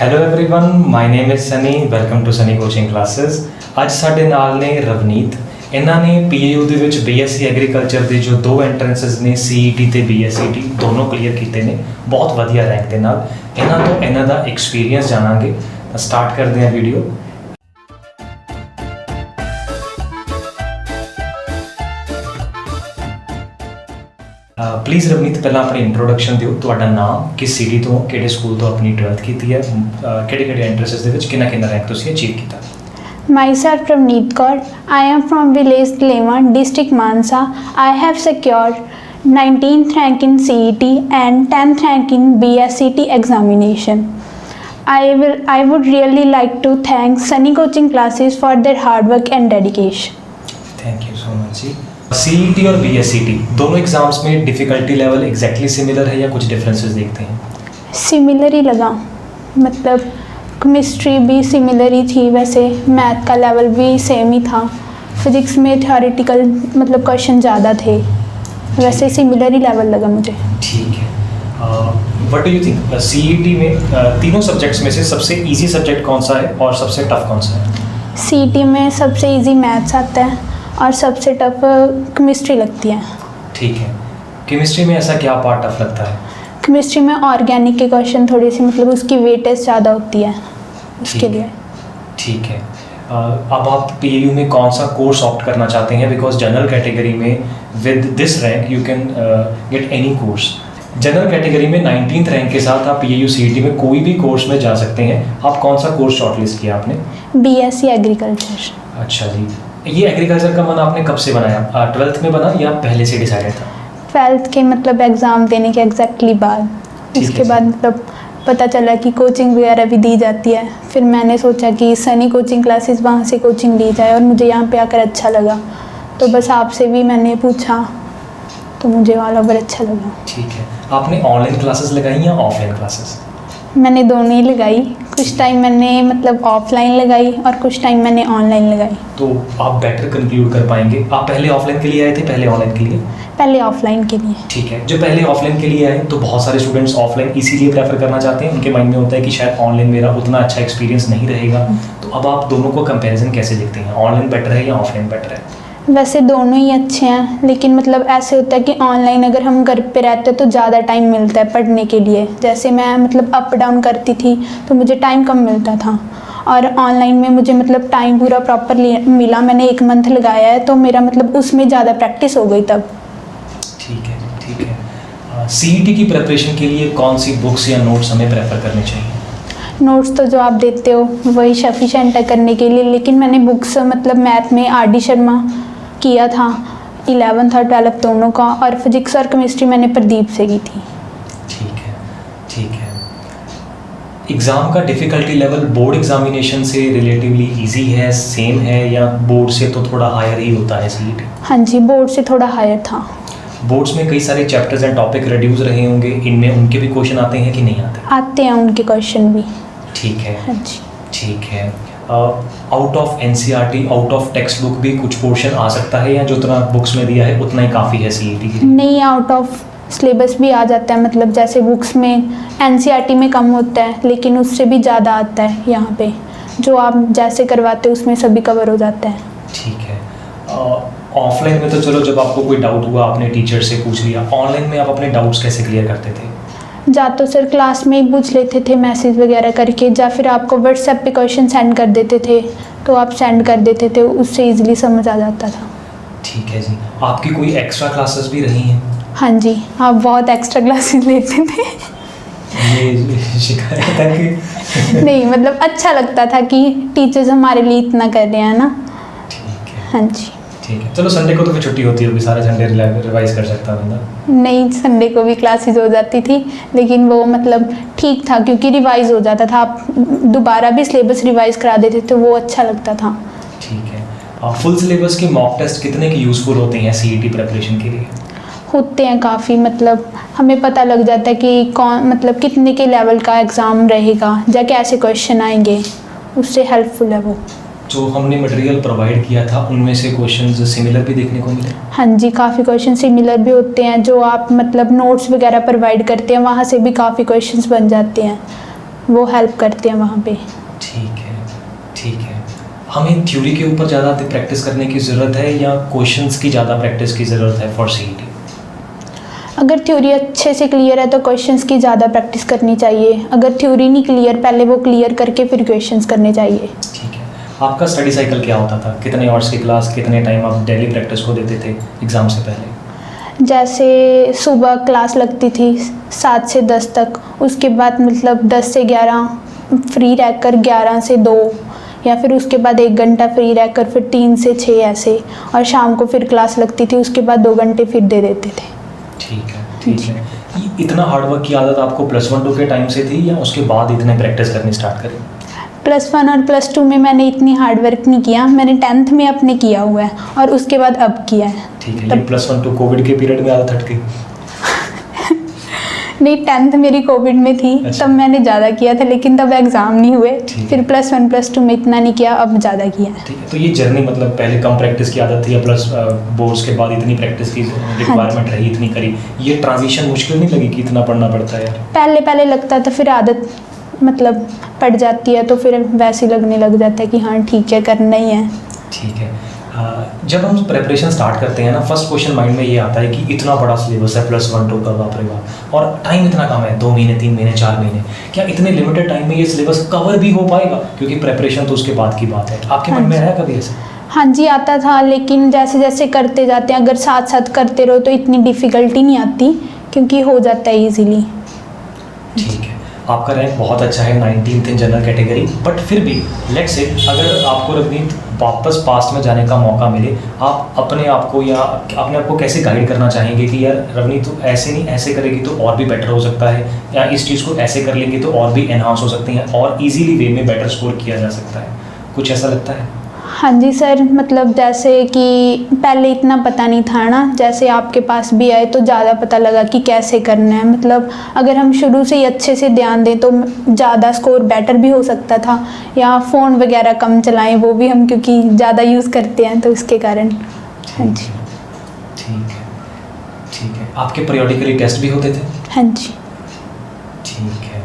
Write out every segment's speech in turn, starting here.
Hello everyone my name is Sunny welcome to Sunny coaching classes. ਅੱਜ ਸਾਡੇ ਨਾਲ ਨੇ ਰਵਨੀਤ। ਇਹਨਾਂ ਨੇ ਪੀਏਯੂ ਦੇ ਵਿੱਚ ਬੀਐਸਸੀ ਐਗਰੀਕਲਚਰ ਦੇ ਜੋ ਦੋ ਐਂਟਰੈਂਸਸ ਨੇ ਸੀਈਟੀ ਤੇ ਬੀਐਸਸੀਟੀ ਦੋਨੋਂ ਕਲੀਅਰ ਕੀਤੇ ਨੇ ਬਹੁਤ ਵਧੀਆ ਰੈਂਕ ਦੇ ਨਾਲ। ਇਹਨਾਂ ਤੋਂ ਇਹਨਾਂ ਦਾ ਐਕਸਪੀਰੀਅੰਸ ਜਾਣਾਂਗੇ। ਤਾਂ ਸਟਾਰਟ ਕਰਦੇ ਹਾਂ ਵੀਡੀਓ। प्लीज़ रवनीत पहला अपनी इंट्रोडक्शन दिओ। तुहाडा नाम, किस सिटी तो, किहड़े स्कूल तो अपनी 12th की है, किहड़े एंट्रेंसेस दे विच किन्ना रैंक तुसीं अचीव कीता? Myself Ravneet Kaur. I am from village Lewan, district Mansa. I have secured 19th rank in CET and 10th rank in BSCT examination. I would really like to thank Sunny Coaching Classes for their hard work and dedication. Thank you so much जी। CET और BSCT दोनों exams में difficulty level exactly similar है या कुछ differences देखते हैं? Similar ही लगा, मतलब केमिस्ट्री भी सिमिलर ही थी, वैसे मैथ का लेवल भी सेम ही था, फिजिक्स में थ्योरेटिकल मतलब क्वेश्चन ज़्यादा थे, वैसे सिमिलर ही लेवल लगा मुझे। ठीक है। What do you think CET में तीनों सब्जेक्ट्स में से सबसे इजी सब्जेक्ट कौन सा है और सबसे टफ कौन सा है? सीईटी में सबसे इजी मैथ्स आता है और सबसे टफ केमिस्ट्री लगती है। ठीक है। केमिस्ट्री में ऐसा क्या पार्ट टफ लगता है? केमिस्ट्री में ऑर्गेनिक के क्वेश्चन थोड़ी सी मतलब उसकी वेटेज ज़्यादा होती है उसके लिए। ठीक है। अब आप पीएयू में कौन सा कोर्स ऑप्ट करना चाहते हैं? बिकॉज जनरल कैटेगरी में with this rank you can get any course. General category में 19th रैंक के साथ आप पीएयू सीईटी में कोई भी कोर्स में जा सकते हैं। आप कौन सा कोर्स शॉर्टलिस्ट किया आपने? BSc agriculture. अच्छा जी। ये एग्रीकल्चर का मन आपने कब से बनाया? 12th में बना या पहले से डिसाइडेड था? 12th के मतलब एग्ज़ाम देने के एग्जैक्टली बाद, उसके बाद मतलब पता चला कि कोचिंग वगैरह भी दी जाती है, फिर मैंने सोचा कि सनी कोचिंग क्लासेस वहाँ से कोचिंग ली जाए और मुझे यहाँ पे आकर अच्छा लगा, तो बस आपसे भी मैंने पूछा तो मुझे ऑल ओवर अच्छा लगा। ठीक है। आपने ऑनलाइन क्लासेस लगाई या ऑफलाइन क्लासेस? मैंने दोनों ही लगाई, कुछ टाइम मैंने मतलब ऑफलाइन लगाई और कुछ टाइम मैंने ऑनलाइन लगाई। तो आप बेटर कंक्लूड कर पाएंगे। आप पहले ऑफलाइन के लिए आए थे, पहले ऑनलाइन के लिए? पहले ऑफलाइन के लिए। ठीक है। जो पहले ऑफलाइन के लिए आए तो बहुत सारे स्टूडेंट्स ऑफलाइन इसीलिए प्रेफर करना चाहते हैं, उनके माइंड में होता है कि शायद ऑनलाइन मेरा उतना अच्छा एक्सपीरियंस नहीं रहेगा। तो अब आप दोनों को कंपैरिजन कैसे देखते हैं? ऑनलाइन बेटर है या ऑफलाइन बेटर है? वैसे दोनों ही अच्छे हैं, लेकिन मतलब ऐसे होता है कि ऑनलाइन अगर हम घर पे रहते हैं तो ज़्यादा टाइम मिलता है पढ़ने के लिए। जैसे मैं मतलब अप डाउन करती थी तो मुझे टाइम कम मिलता था, और ऑनलाइन में मुझे मतलब टाइम पूरा प्रॉपर मिला। मैंने 1 मंथ लगाया है तो मेरा मतलब उसमें ज़्यादा प्रैक्टिस हो गई तब। ठीक है, ठीक है। सीईटी की प्रिपरेशन के लिए कौन सी बुक्स या नोट्स हमें प्रेफर करने चाहिए? नोट्स तो जो आप देते हो वही सफिशेंट है करने के लिए, लेकिन मैंने बुक्स मतलब मैथ में आर डी शर्मा किया था 11th और 12th दोनों का, और फिजिक्स और केमिस्ट्री मैंने प्रदीप से की थी। ठीक है, ठीक है। एग्ज़ाम का डिफ़िकल्टी लेवल बोर्ड एग्जामिनेशन से रिलेटिवली इजी है, सेम है, या बोर्ड से तो थोड़ा हायर ही होता है सीईटी? हाँ जी, बोर्ड से थोड़ा हायर था। बोर्ड्स में कई सारे चैप्टर्स एंड टॉपिक रिड्यूस रहे होंगे, इनमें उनके भी क्वेश्चन आते हैं कि नहीं आते? आते हैं उनके क्वेश्चन भी। ठीक है। हाँ जी। ठीक है। Out of NCERT, out of text book भी कुछ पोर्शन आ सकता है, या जो उतना बुक्स में दिया है उतना ही काफ़ी है सीईटी के लिए? नहीं, आउट ऑफ सिलेबस भी आ जाता है, मतलब जैसे बुक्स में एनसीईआरटी में कम होता है लेकिन उससे भी ज़्यादा आता है यहाँ पे, जो आप जैसे करवाते हो उसमें सभी कवर हो जाता है। ठीक है। ऑफलाइन में तो चलो जब आपको कोई डाउट हुआ आपने टीचर से पूछ लिया, ऑनलाइन में आप अपने डाउट्स कैसे क्लियर करते थे? या तो सर क्लास में ही पूछ लेते थे मैसेज वगैरह करके, या फिर आपको व्हाट्सएप पे क्वेश्चन सेंड कर देते थे तो आप सेंड कर देते थे, उससे इजीली समझ आ जाता था। ठीक है जी। आपकी कोई एक्स्ट्रा क्लासेस भी रही हैं? हाँ जी, आप बहुत एक्स्ट्रा क्लासेस लेते थे। ये शिकायत है कि नहीं, मतलब अच्छा लगता था कि टीचर्स हमारे लिए इतना कर रहे हैं ना। ठीक है। हाँ जी। ठीक है। चलो संडे को तो फिर छुट्टी होती होगी, सारे संडे रिवाइज कर सकता बंदा? नहीं, संडे को भी क्लासेस हो जाती थी, लेकिन वो मतलब ठीक था क्योंकि रिवाइज हो जाता था, आप दोबारा भी सिलेबस रिवाइज करा देते तो वो अच्छा लगता था। ठीक है। फुल सिलेबस के मॉक टेस्ट कितने के यूज़फुल होते हैं सीईटी प्रिपरेशन के लिए? होते हैं काफ़ी, मतलब हमें पता लग जाता है कि कौन मतलब कितने के लेवल का एग्ज़ाम रहेगा या कैसे क्वेश्चन आएंगे, उससे हेल्पफुल है वो। जो हमने मटेरियल प्रोवाइड किया था उनमें से क्वेश्चंस सिमिलर भी देखने को मिले? हाँ जी, काफ़ी क्वेश्चन सिमिलर भी होते हैं, जो आप मतलब नोट्स वगैरह प्रोवाइड करते हैं वहाँ से भी काफ़ी क्वेश्चंस बन जाते हैं, वो हेल्प करते हैं वहाँ पे। ठीक है, ठीक है। हमें थ्योरी के ऊपर ज़्यादा प्रैक्टिस करने की ज़रूरत है या क्वेश्चंस की ज़्यादा प्रैक्टिस की ज़रूरत है फॉर सीईटी? अगर थ्योरी अच्छे से क्लियर है तो क्वेश्चंस की ज़्यादा प्रैक्टिस करनी चाहिए। अगर थ्योरी नहीं क्लियर, पहले वो क्लियर करके फिर क्वेश्चंस करने चाहिए। ठीक है। आपका स्टडी साइकिल क्या होता था? कितने आवर्स की क्लास, कितने टाइम आप डेली प्रैक्टिस को देते थे एग्ज़ाम से पहले? जैसे सुबह क्लास लगती थी 7 से 10 तक, उसके बाद मतलब 10 से 11 फ्री रहकर 11 से 2, या फिर उसके बाद 1 घंटा फ्री रहकर फिर 3 से 6 ऐसे, और शाम को फिर क्लास लगती थी, उसके बाद 2 घंटे फिर दे देते थे। ठीक है, ठीक है। इतना हार्डवर्क की आदत आपको +1-2 के टाइम से थी या उसके बाद इतने प्रैक्टिस करनी स्टार्ट करी? +1 और +2 में मैंने इतनी हार्डवर्क नहीं किया, मैंने 10th में अपने किया हुआ है और उसके बाद अब किया है। ठीक है। ये +1-2 कोविड के पीरियड में आदत हट गई? नहीं, 10th मेरी कोविड में थी। अच्छा। तब मैंने ज़्यादा किया था, लेकिन तब एग्ज़ाम नहीं हुए। ठीक फिर है। +1 +2 में इतना नहीं किया, अब ज़्यादा किया है। ठीक है। तो ये जर्नी मतलब पहले कम प्रैक्टिस की आदत थी या प्लस बोर्ड्स के बाद इतनी प्रैक्टिस की रिक्वायरमेंट रही, इतनी करी, ये ट्रांजिशन मुश्किल नहीं लगी कि इतना पढ़ना पड़ता है यार? पहले पहले लगता था, फिर आदत मतलब पड़ जाती है तो फिर वैसे ही लगने लग जाता है कि हाँ ठीक है, करना ही है। ठीक है। जब हम प्रेपरेशन स्टार्ट करते हैं ना, फर्स्ट क्वेश्चन माइंड में ये आता है कि इतना बड़ा सिलेबस है +1-2 का, बाप रे बाप, और टाइम इतना कम है, 2 महीने 3 महीने 4 महीने, क्या इतने लिमिटेड टाइम में ये सिलेबस कवर भी हो पाएगा? क्योंकि प्रेपरेशन तो उसके बाद की बात है। आपके मन में आया कभी ऐसा? हाँ जी, आता था, लेकिन जैसे जैसे करते जाते हैं, अगर साथ साथ करते रहो तो इतनी डिफ़िकल्टी नहीं आती, क्योंकि हो जाता है ईजीली। ठीक है। आपका रैंक बहुत अच्छा है, 19th in general category, but फिर भी लेट्स से अगर आपको रवनीत वापस पास्ट में जाने का मौका मिले, आप अपने आप को या अपने आप को कैसे गाइड करना चाहेंगे कि यार रवनीत तो ऐसे नहीं, ऐसे करेगी तो और भी बेटर हो सकता है, या इस चीज़ को ऐसे कर लेंगे तो और भी एनहांस हो सकती हैं और इजीली वे में बेटर स्कोर किया जा सकता है? कुछ ऐसा लगता है? हाँ जी सर, मतलब जैसे कि पहले इतना पता नहीं था ना, जैसे आपके पास भी आए तो ज़्यादा पता लगा कि कैसे करना है। मतलब अगर हम शुरू से ही अच्छे से ध्यान दें तो ज़्यादा स्कोर बेटर भी हो सकता था, या फ़ोन वगैरह कम चलाएं, वो भी हम क्योंकि ज़्यादा यूज़ करते हैं तो उसके कारण। हाँ जी। ठीक है, ठीक है। आपके पीरियोडिकली टेस्ट भी होते थे? हाँ जी। ठीक है।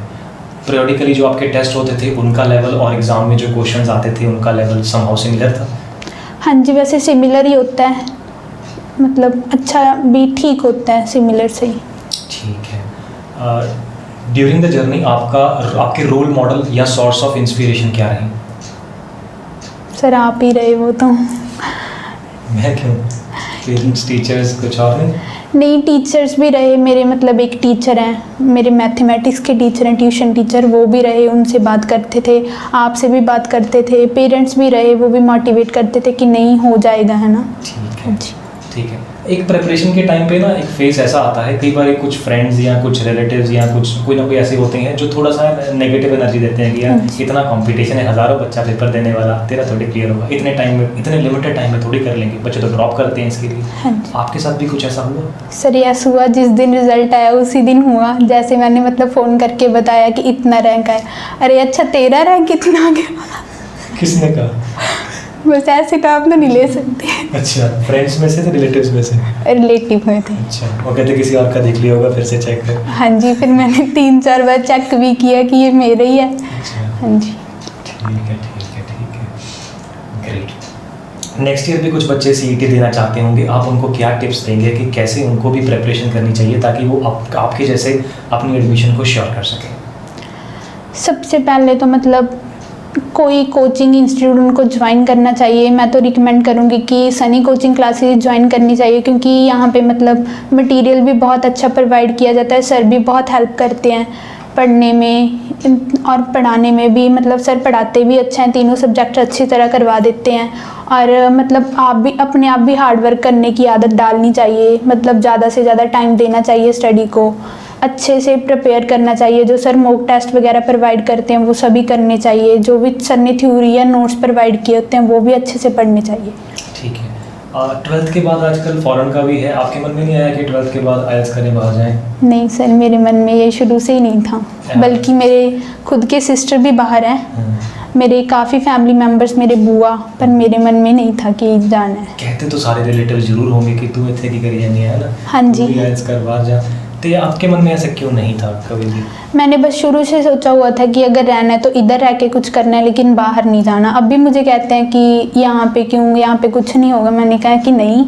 पीरियोडिकली जो आपके टेस्ट होते थे उनका लेवल और एग्ज़ाम में जो क्वेश्चंस आते थे उनका लेवल समहाउ सिमिलर था? हाँ जी, वैसे सिमिलर ही होता है, मतलब अच्छा भी ठीक होता है, सिमिलर से ही। ठीक है। ड्यूरिंग द जर्नी आपके रोल मॉडल या सोर्स ऑफ इंस्पिरेशन क्या रहे? सर आप ही रहे वो तो। मैं क्यों? पेरेंट्स, टीचर्स, कुछ और नहीं? नहीं, टीचर्स भी रहे मेरे, मतलब एक टीचर हैं मेरे, मैथमेटिक्स के टीचर हैं, ट्यूशन टीचर, वो भी रहे, उनसे बात करते थे, आपसे भी बात करते थे। पेरेंट्स भी रहे, वो भी मोटिवेट करते थे कि नहीं हो जाएगा, है ना। ठीक है, जी। ठीक है। एक प्रिपरेशन के टाइम पे ना एक फेज ऐसा आता है, कई बार कुछ फ्रेंड्स या कुछ रिलेटिव्स या कुछ कोई ना कोई ऐसे होते हैं जो थोड़ा सा नेगेटिव एनर्जी देते हैं कि यार इतना कंपटीशन है, हज़ारों बच्चा पेपर देने वाला, तेरा थोड़ी क्लियर होगा, इतने टाइम में, इतने लिमिटेड टाइम में थोड़ी कर लेंगे, बच्चे तो ड्रॉप करते हैं इसके लिए। हाँ जी। आपके साथ भी कुछ ऐसा हुआ? सर यस हुआ, जिस दिन रिजल्ट आया उसी दिन हुआ। जैसे मैंने मतलब फ़ोन करके बताया कि इतना रैंक आया, अरे अच्छा तेरा रैंक कितना आ गया? किसने कहा? बस ऐसे काम तो नहीं ले सकते। अच्छा, फ्रेंड्स में से थे, रिलेटिव्स में से? रिलेटिव में थे। अच्छा, वो कहते किसी और का देख लिया होगा, फिर से चेक कर। हाँ जी, फिर मैंने 3-4 बार चेक भी किया कि ये मेरा ही है। अच्छा, हाँ जी। ठीक है, ठीक है, ठीक है, ग्रेट। नेक्स्ट ईयर भी कुछ बच्चे सीईटी देना चाहते होंगे, आप उनको क्या टिप्स देंगे कि कैसे उनको भी प्रिपरेशन करनी चाहिए ताकि वो आपके जैसे अपनी एडमिशन को श्योर कर सकें? सबसे पहले तो मतलब कोई कोचिंग इंस्टीट्यूट उनको ज्वाइन करना चाहिए। मैं तो रिकमेंड करूँगी कि सनी कोचिंग क्लासेस ज्वाइन करनी चाहिए, क्योंकि यहाँ पे मतलब मटेरियल भी बहुत अच्छा प्रोवाइड किया जाता है, सर भी बहुत हेल्प करते हैं पढ़ने में और पढ़ाने में भी। मतलब सर पढ़ाते भी अच्छा हैं, तीनों सब्जेक्ट अच्छी तरह करवा देते हैं, और मतलब आप भी अपने आप भी हार्ड वर्क करने की आदत डालनी चाहिए। मतलब ज़्यादा से ज़्यादा टाइम देना चाहिए स्टडी को, अच्छे से प्रिपेयर करना चाहिए। जो सर मॉक टेस्ट वगैरह प्रोवाइड करते हैं वो सभी करने चाहिए। जो भी सर ने थ्योरी या नोट्स प्रोवाइड किए होते हैं वो भी अच्छे से पढ़ने चाहिए। ठीक है। 12th के बाद आजकल फॉरेन का भी है, आपके मन में नहीं आया कि 12th के बाद आईएलटीएस करने बाहर जाएं? नहीं सर, मेरे मन में ये शुरू से ही नहीं था, बल्कि मेरे खुद के सिस्टर भी बाहर हैं, मेरे काफ़ी फैमिली मेम्बर्स, मेरे बुआ, पर मेरे मन में नहीं था कि जाना है। कहते तो सारे रिलेटिव जरूर होंगे कि तू इतने की करी जानी है ना, हाँ जी। आईएलटीएस कर बाहर जा, तो ये आपके मन में ऐसा क्यों नहीं था कभी भी? मैंने बस शुरू से सोचा हुआ था कि अगर रहना है तो इधर रह के कुछ करना है, लेकिन बाहर नहीं जाना। अब भी मुझे कहते हैं कि यहाँ पे क्यों, यहाँ पे कुछ नहीं होगा। मैंने कहा कि नहीं,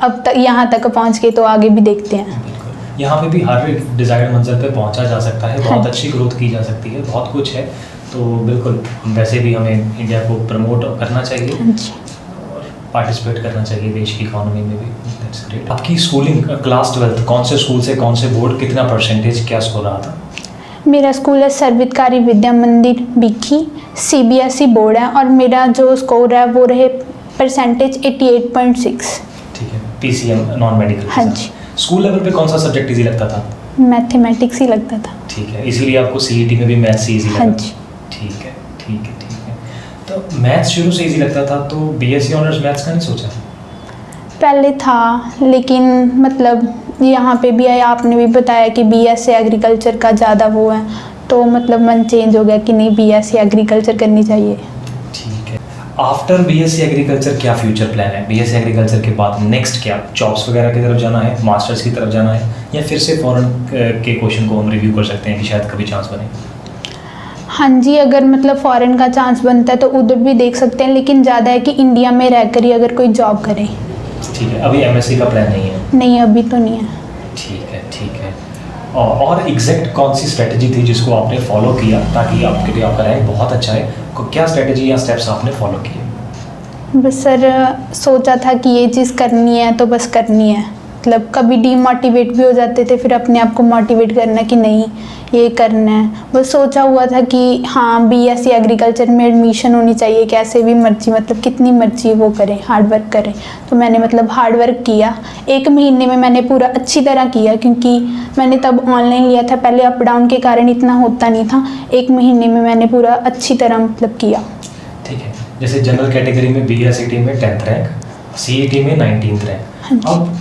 अब तक यहाँ तक पहुँच के तो आगे भी देखते हैं। बिल्कुल, यहाँ पे भी हर एक डिज़ायर्ड मंजिल पे पहुँचा जा सकता है, बहुत अच्छी ग्रोथ की जा सकती है, बहुत कुछ है। तो बिल्कुल वैसे भी हमें इंडिया को प्रमोट करना चाहिए और पार्टिसिपेट करना चाहिए देश की इकोनॉमी में भी। That's great. आपकी स्कूलिंग क्लास 12 कौन से स्कूल से कौन से बोर्ड, कितना परसेंटेज, क्या स्कोर रहा था? मेरा स्कूल है सर्वितकारी विद्या मंदिर बीखी, CBSE बोर्ड है, और मेरा जो स्कोर है वो रहे परसेंटेज 88.6। ठीक है, PCM नॉन मेडिकल। हाँ जी। स्कूल लेवल पे कौन सा सब्जेक्ट इजी लगता था? मैथमेटिक्स ही लगता था। ठीक है, इसीलिए आपको CET में भी मैथ्स इजी लगा? हाँ जी। ठीक है, ठीक है, ठीक है। तो मैथ्स शुरू से इजी लगता था, तो BSc ऑनर्स मैथ्स का नहीं सोचा? पहले था, लेकिन मतलब यहाँ पे भी आया, आपने भी बताया कि BSc एग्रीकल्चर का ज़्यादा वो है, तो मतलब मन चेंज हो गया कि नहीं, BSc एग्रीकल्चर करनी चाहिए। ठीक है। आफ्टर BSc एग्रीकल्चर क्या फ्यूचर प्लान है? BSc एग्रीकल्चर के बाद नेक्स्ट क्या, जॉब्स वगैरह की तरफ जाना है, मास्टर्स की तरफ जाना है, या फिर से फॉरेन के क्वेश्चन को हम रिव्यू कर सकते हैं कि शायद कभी चांस बने? हाँ जी, अगर मतलब फॉरेन का चांस बनता है तो उधर भी देख सकते हैं, लेकिन ज़्यादा है कि इंडिया में रहकर ही अगर कोई जॉब करे। ठीक है, अभी MSc का प्लान नहीं है? नहीं, अभी तो नहीं है। ठीक है, ठीक है। और एग्जैक्ट कौन सी स्ट्रेटजी थी जिसको आपने फॉलो किया ताकि आपके लिए आपका रैंक बहुत अच्छा है? क्या स्ट्रेटजी या स्टेप्स आपने फॉलो किए? बस सर, सोचा था कि ये चीज़ करनी है तो बस करनी है। मतलब कभी डीमोटिवेट भी हो जाते थे, फिर अपने आप को मोटिवेट करना कि नहीं ये करना है। बस सोचा हुआ था कि हाँ BSc एग्रीकल्चर में एडमिशन होनी चाहिए, कैसे भी मर्जी, मतलब कितनी मर्जी वो करें, हार्ड वर्क करें। तो मैंने मतलब हार्ड वर्क किया, 1 महीने में मैंने पूरा अच्छी तरह किया, क्योंकि मैंने तब ऑनलाइन लिया था, पहले अप डाउन के कारण इतना होता नहीं था। 1 महीने में मैंने पूरा अच्छी तरह मतलब किया। ठीक है, जैसे जनरल कैटेगरी में BSc में 10th रैंक, CET में 19th रैंक, अब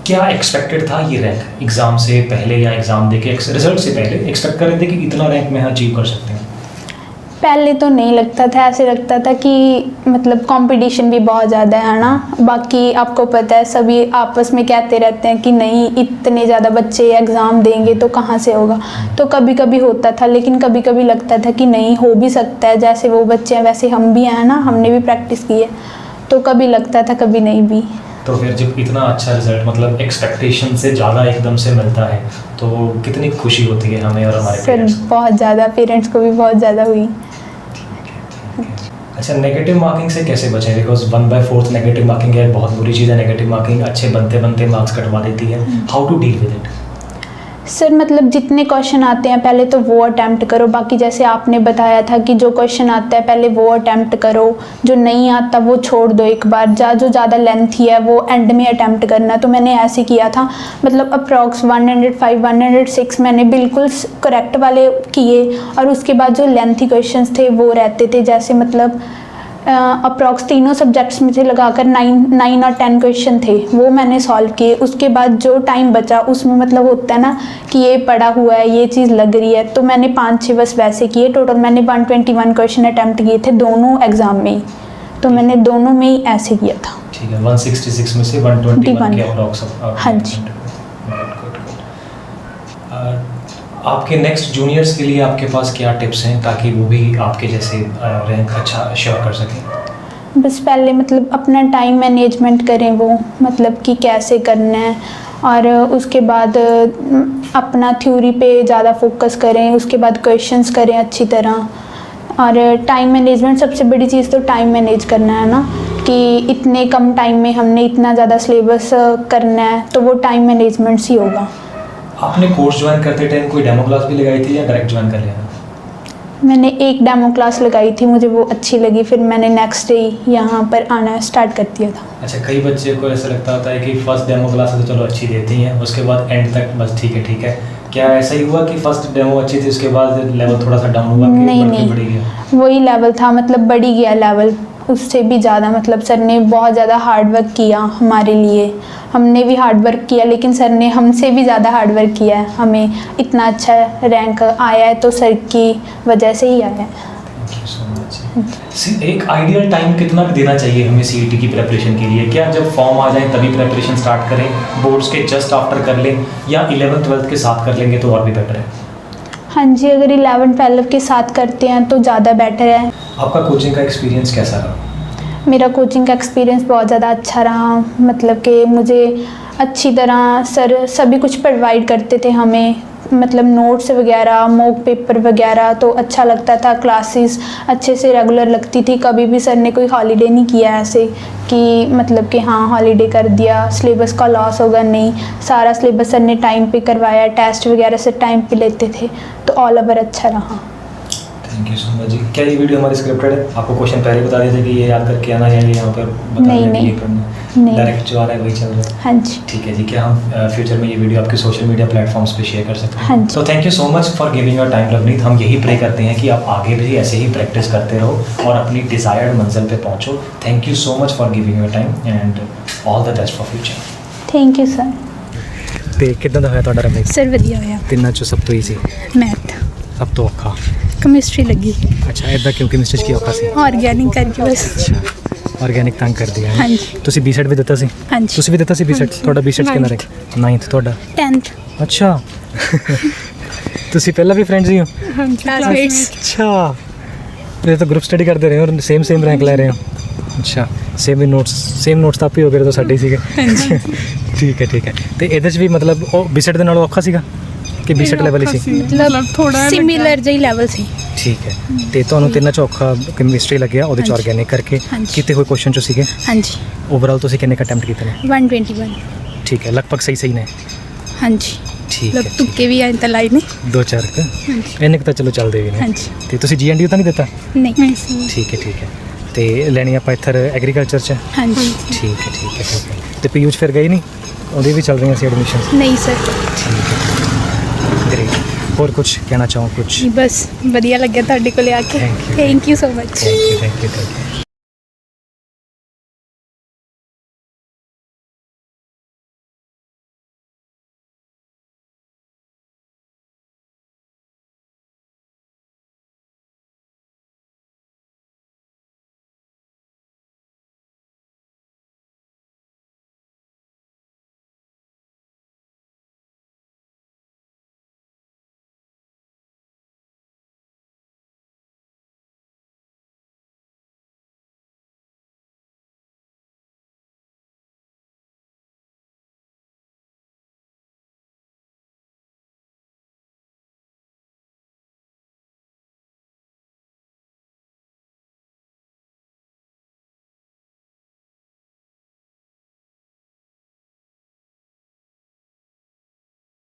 क्या एक्सपेक्टेड था ये रैंक एग्ज़ाम से पहले या एग्ज़ाम देके रिजल्ट से पहले एक्सपेक्ट कर रहे थे कि इतना रैंक में अचीव कर सकते हैं? पहले तो नहीं लगता था, ऐसे लगता था कि मतलब कंपटीशन भी बहुत ज़्यादा है ना। बाकी आपको पता है सभी आपस में कहते रहते हैं कि नहीं इतने ज़्यादा बच्चे एग्ज़ाम देंगे तो कहाँ से होगा। तो कभी कभी होता था, लेकिन कभी कभी लगता था कि नहीं हो भी सकता है, जैसे वो बच्चे हैं वैसे हम भी हैं ना, हमने भी प्रैक्टिस की है। तो कभी लगता था, कभी नहीं भी। तो फिर जब इतना अच्छा रिजल्ट मतलब एक्सपेक्टेशन से ज़्यादा एकदम से मिलता है तो कितनी खुशी होती है हमें और हमारे सर पेरेंट्स को? बहुत ज़्यादा, पेरेंट्स को भी बहुत ज़्यादा हुई। अच्छा, नेगेटिव मार्किंग से कैसे बचें? बिकॉज 1/4 नेगेटिव मार्किंग है, बहुत बुरी चीज़ है नेगेटिव मार्किंग, अच्छे बनते बनते मार्क्स कटवा देती है। How to deal with it? Sir मतलब जितने क्वेश्चन आते हैं पहले तो वो अटैम्प्ट करो। बाकी जैसे आपने बताया था कि जो क्वेश्चन आता है पहले वो अटैम्प्ट करो, जो नहीं आता वो छोड़ दो एक बार, जो ज़्यादा लेंथी है वो एंड में अटैम्प्ट करना। तो मैंने ऐसे किया था, मतलब अप्रॉक्स 105 106 मैंने बिल्कुल करेक्ट वाले किए, और उसके बाद जो लेंथी क्वेश्चंस थे वो रहते थे, जैसे मतलब अप्रॉक्स तीनों सब्जेक्ट्स में से लगाकर 9 और 10 क्वेश्चन थे, वो मैंने सॉल्व किए। उसके बाद जो टाइम बचा उसमें मतलब होता है ना कि ये पड़ा हुआ है, ये चीज़ लग रही है, तो मैंने 5-6 बस वैसे किए। टोटल मैंने 121 क्वेश्चन अटैम्प्ट किए थे दोनों एग्ज़ाम में ही, तो मैंने दोनों में ही ऐसे किया था। ठीक है, 166 में से 121 के अप्रॉक्स। हाँ जी। आपके नेक्स्ट जूनियर्स के लिए आपके पास क्या टिप्स हैं ताकि वो भी आपके जैसे रैंक अच्छा श्योर कर सकें? बस पहले मतलब अपना टाइम मैनेजमेंट करें, वो मतलब कि कैसे करना है, और उसके बाद अपना थ्योरी पे ज़्यादा फोकस करें, उसके बाद क्वेश्चंस करें अच्छी तरह। और टाइम मैनेजमेंट, सबसे बड़ी चीज़ तो टाइम मैनेज करना है ना, कि इतने कम टाइम में हमने इतना ज़्यादा सिलेबस करना है, तो वो टाइम मैनेजमेंट ही होगा। आपने कोर्स ज्वाइन करते टाइम कोई डेमो क्लास भी लगाई थी या डायरेक्ट ज्वाइन कर लिया? मैंने एक डेमो क्लास लगाई थी, मुझे वो अच्छी लगी, फिर मैंने नेक्स्ट डे यहाँ पर आना स्टार्ट कर दिया था। अच्छा, कई बच्चे को ऐसा लगता होता है कि फर्स्ट डेमो क्लास तो चलो अच्छी देती हैं, उसके बाद एंड तक बस ठीक है। क्या ऐसा ही हुआ कि फर्स्ट डेमो अच्छी थी, उसके बाद लेवल थोड़ा सा डाउन हुआ कि नहीं, बढ़ गया? वही लेवल था, मतलब बढ़ी गया लेवल, उससे भी ज़्यादा। मतलब सर ने बहुत ज़्यादा हार्ड वर्क किया हमारे लिए, हमने भी हार्ड वर्क किया, लेकिन सर ने हमसे भी ज़्यादा हार्ड वर्क किया है। हमें इतना अच्छा रैंक आया है तो सर की वजह से ही आया है। Thank you so much. एक आइडियल टाइम कितना देना चाहिए हमें सीईटी की प्रिपरेशन के लिए? क्या जब फॉर्म आ जाए तभी प्रिपरेशन स्टार्ट करें, बोर्ड्स के जस्ट आफ्टर कर लें, या 11th 12th के साथ कर लेंगे तो और भी बेटर है? हाँ जी, अगर 11 12 के साथ करते हैं तो ज़्यादा बेटर है। आपका कोचिंग का एक्सपीरियंस कैसा रहा? मेरा कोचिंग का एक्सपीरियंस बहुत ज़्यादा अच्छा रहा, मतलब कि मुझे अच्छी तरह सर सभी कुछ प्रोवाइड करते थे हमें, मतलब नोट्स वगैरह, मॉक पेपर वगैरह, तो अच्छा लगता था। क्लासेस अच्छे से रेगुलर लगती थी, कभी भी सर ने कोई हॉलीडे नहीं किया ऐसे कि मतलब कि हाँ हॉलीडे कर दिया, सिलेबस का लॉस होगा, नहीं, सारा सिलेबस सर ने टाइम पे करवाया, टेस्ट वगैरह से टाइम पे लेते थे, तो ऑल ओवर अच्छा रहा। थैंक यू सो मच जी। क्या ये वीडियो हमारी स्क्रिप्टेड है? आपको क्वेश्चन पहले बता दिए थे कि ये याद करके आना या ये यहाँ पर बता नहीं, दिया कि ये नहीं, करना? नहीं। डायरेक्ट जो आ रहा है वही चल रहा है? हाँ जी। ठीक है जी। क्या हम फ्यूचर में ये वीडियो आपके सोशल मीडिया प्लेटफॉर्म्स पे शेयर कर सकते हैं? हाँ जी। तो thank you so much for giving your time Ravneet. हम यही प्रे करते हैं कि आप आगे भी ऐसे ही प्रैक्टिस करते रहो और अपनी डिज़ायर्ड मंजिल पे पहुँचो। Thank you so much for giving your time and all the best for future. Thank you sir. ਤੇ ਕਿਦਾਂ ਦਾ ਹੋਇਆ ਤੁਹਾਡਾ ਰਵਨੀਤ? ਸਰ ਵਧੀਆ ਹੋਇਆ। ਤਿੰਨਾਂ ਚੋਂ ਸਭ ਤੋਂ ਈਜ਼ੀ, मैथ, ਸਭ ਤੋਂ ਔਖਾ? केमिस्ट्री लगी, ਅੱਛਾ, ਇਦਾਂ ਕਿਉਂ? ਕੈਮਿਸਟਰੀ 'ਚ ਕੀ ਔਖਾ ਸੀ? ऑर्गेनिक करके बस। ਅੱਛਾ, ਆਰਗੈਨਿਕ ਤੰਗ ਕਰਦੀ ਹੈ। हाँ जी। ਤੁਸੀਂ ਬੀਸੈਟ ਵੀ ਦਿੱਤਾ ਸੀ? हाँ जी। ਤੁਸੀਂ ਵੀ ਦਿੱਤਾ ਸੀ ਬੀਸੈਟ? ਤੁਹਾਡਾ ਬੀਸੈਟ ਕਿੰਨਾ ਰਿਹਾ? 9th ਤੁਹਾਡਾ? 10th। ਅੱਛਾ। ਤੁਸੀਂ ਪਹਿਲਾਂ ਵੀ ਫਰੈਂਡਸ ਹੀ ਹੋ? क्लासमेट्स। अच्छा, ये तो ग्रुप स्टडी करते रहे और सेम रैंक ले रहे हो? अच्छा, सेम नोट्स ਤਾਂ ਆਪੇ ਹੋ ਗਏ ਤਾਂ ਸਾਡੇ ਹੀ ਸੀਗੇ। ਠੀਕ ਹੈ। ਤੇ ਇਹਦੇ 'ਚ ਵੀ ਮਤਲਬ ਉਹ ਬੀਸੈਟ ਦੇ ਨਾਲੋਂ ਔਖਾ ਸੀਗਾ ਕਿ ਬੀਸੈਟ ਲੈਵਲ ਹੀ ਸੀ? मतलब थोड़ा सिमिलर जही लेवल से। ਠੀਕ ਹੈ। ਤੇ ਤੁਹਾਨੂੰ ਤਿੰਨਾਂ 'ਚ ਔਖਾ ਕੈਮਿਸਟਰੀ ਲੱਗਿਆ, ਉਹਦੇ 'ਚ ਆਰਗੈਨਿਕ ਕਰਕੇ ਹਾਂਜੀ। ਕੀਤੇ ਹੋਏ ਕੁਐਸਚਨ 'ਚੋਂ ਸੀਗੇ? हाँ जी। ਓਵਰਆਲ ਤੁਸੀਂ ਕਿੰਨੇ ਕ ਅਟੈਂਪਟ ਕੀਤੇ ਨੇ? 121। ਠੀਕ ਹੈ, ਲਗਭਗ ਸਹੀ ਨੇ? हाँ जी। ਠੀਕ ਹੈ। मतलब तुक्के भी आए तो लाई ने। ਦੋ ਚਾਰ ਕ हाँ जी। ਇੰਨੇ ਕੁ ਤਾਂ ਚਲੋ ਚੱਲਦੇ ਵੀ ਨੇ। हाँ जी। ਤੇ ਤੁਸੀਂ ਜੀਐਨਡੀਯੂ ਤਾਂ ਨਹੀਂ ਦਿੱਤਾ? नहीं। ਠੀਕ ਹੈ। ਤੇ ਲੈਣੀ ਆਪਾਂ ਇੱਧਰ ਐਗਰੀਕਲਚਰ 'ਚ? हाँ जी। ਠੀਕ ਹੈ। ਤੇ ਪੀਯੂ 'ਚ ਫਿਰ ਗਏ ਨਹੀਂ? ਉਹਦੇ ਵੀ ਚੱਲ ਰਹੀਆਂ ਸੀ ਐਡਮਿਸ਼ਨਸ? नहीं सर। ਠੀਕ ਹੈ, ਗ੍ਰੇਟ। ਹੋਰ ਕੁਝ ਕਹਿਣਾ ਚਾਹੋ? ਕੁਝ? बस बढ़िया लगे ਤੁਹਾਡੇ ਕੋਲੇ ਆ ਕੇ। Thank you। Thank you so much. Thank you.